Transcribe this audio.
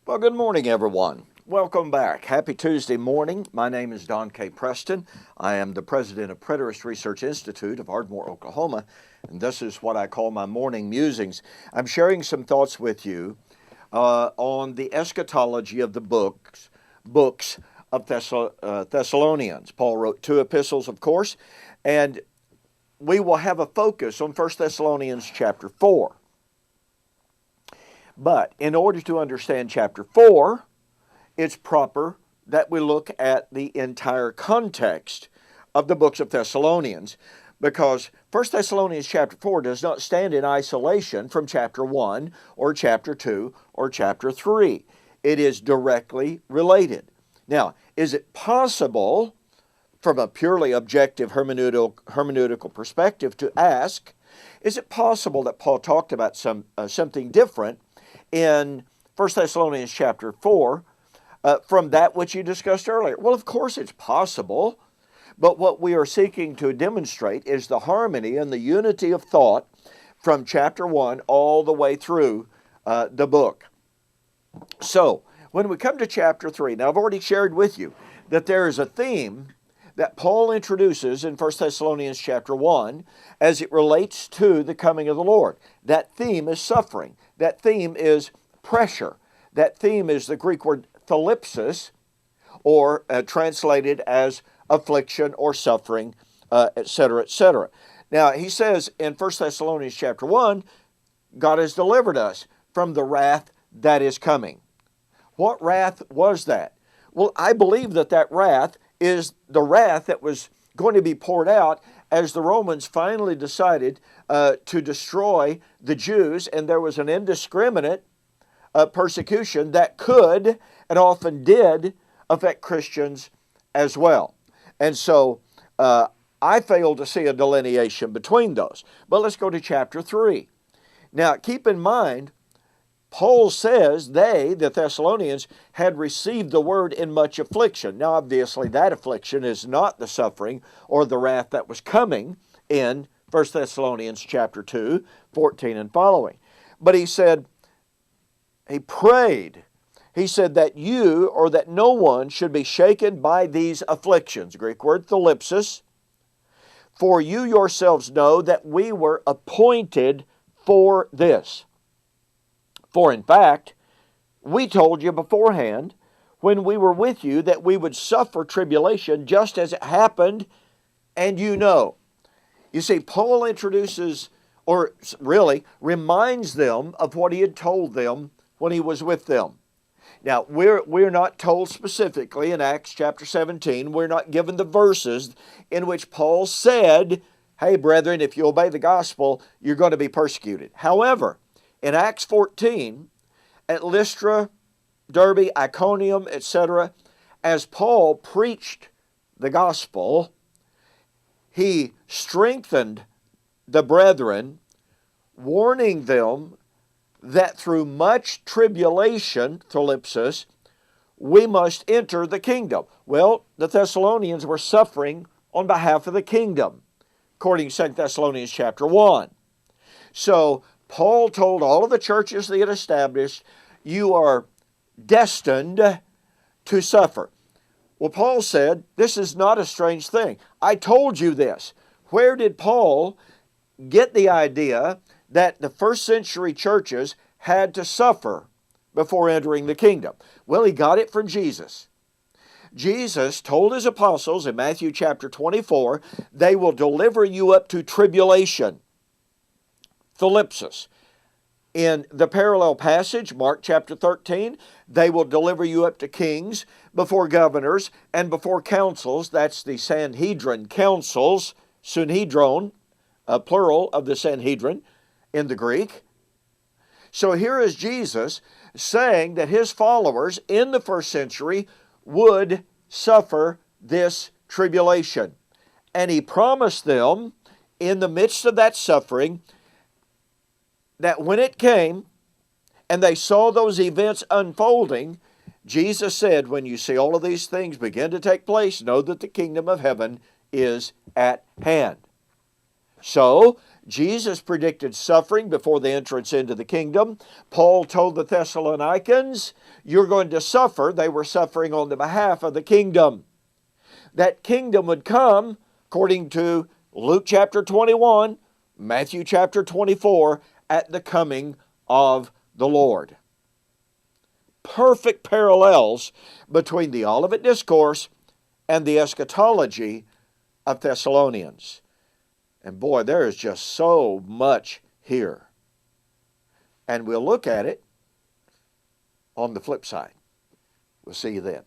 Well, good morning, everyone. Welcome back. Happy Tuesday morning. My name is Don K. Preston. I am the president of Preterist Research Institute of Ardmore, Oklahoma, and this is what I call my morning musings. I'm sharing some thoughts with you on the eschatology of the books of Thessalonians. Paul wrote 2 epistles, of course, and we will have a focus on 1 Thessalonians chapter 4. But in order to understand chapter 4, it's proper that we look at the entire context of the books of Thessalonians, because 1 Thessalonians chapter 4 does not stand in isolation from chapter 1 or chapter 2 or chapter 3. It is directly related. Now, is it possible, from a purely objective hermeneutical perspective, to ask, is it possible that Paul talked about something different in 1 Thessalonians chapter 4 from that which you discussed earlier? Well, of course it's possible, but what we are seeking to demonstrate is the harmony and the unity of thought from chapter 1 all the way through the book. So, when we come to chapter 3, now I've already shared with you that there is a theme that Paul introduces in 1 Thessalonians chapter 1 as it relates to the coming of the Lord. That theme is suffering. That theme is pressure. That theme is the Greek word thalipsis, or translated as affliction or suffering, etc., etc. Now, he says in 1 Thessalonians chapter 1, God has delivered us from the wrath that is coming. What wrath was that? Well, I believe that wrath is the wrath that was going to be poured out as the Romans finally decided to destroy the Jews, and there was an indiscriminate persecution that could and often did affect Christians as well. And so I fail to see a delineation between those. But let's go to chapter 3. Now, keep in mind, Paul says the Thessalonians, had received the word in much affliction. Now, obviously, that affliction is not the suffering or the wrath that was coming in 1 Thessalonians chapter 2, 14 and following. But he said, he prayed, he said that you or that no one should be shaken by these afflictions. Greek word thalipsis. For you yourselves know that we were appointed for this. For in fact, we told you beforehand when we were with you that we would suffer tribulation just as it happened, and you know. You see, Paul introduces, or really reminds them of what he had told them when he was with them. Now, we're not told specifically in Acts chapter 17, we're not given the verses in which Paul said, hey, brethren, if you obey the gospel, you're going to be persecuted. However, in Acts 14, at Lystra, Derbe, Iconium, etc., as Paul preached the gospel, he strengthened the brethren, warning them that through much tribulation, thalipsis, we must enter the kingdom. Well, the Thessalonians were suffering on behalf of the kingdom, according to 2 Thessalonians chapter 1. So, Paul told all of the churches that he had established, you are destined to suffer. Well, Paul said, this is not a strange thing. I told you this. Where did Paul get the idea that the first century churches had to suffer before entering the kingdom? Well, he got it from Jesus. Jesus told his apostles in Matthew chapter 24, they will deliver you up to tribulation. Thalipsis. In the parallel passage, Mark chapter 13, they will deliver you up to kings, before governors, and before councils. That's the Sanhedrin councils, Sunhedron, a plural of the Sanhedrin in the Greek. So here is Jesus saying that his followers in the first century would suffer this tribulation. And he promised them, in the midst of that suffering, that when it came and they saw those events unfolding, Jesus said, when you see all of these things begin to take place, know that the kingdom of heaven is at hand. So, Jesus predicted suffering before the entrance into the kingdom. Paul told the Thessalonians, you're going to suffer. They were suffering on the behalf of the kingdom. That kingdom would come, according to Luke chapter 21, Matthew chapter 24, at the coming of the Lord. Perfect parallels between the Olivet Discourse and the eschatology of Thessalonians. And boy, there is just so much here. And we'll look at it on the flip side. We'll see you then.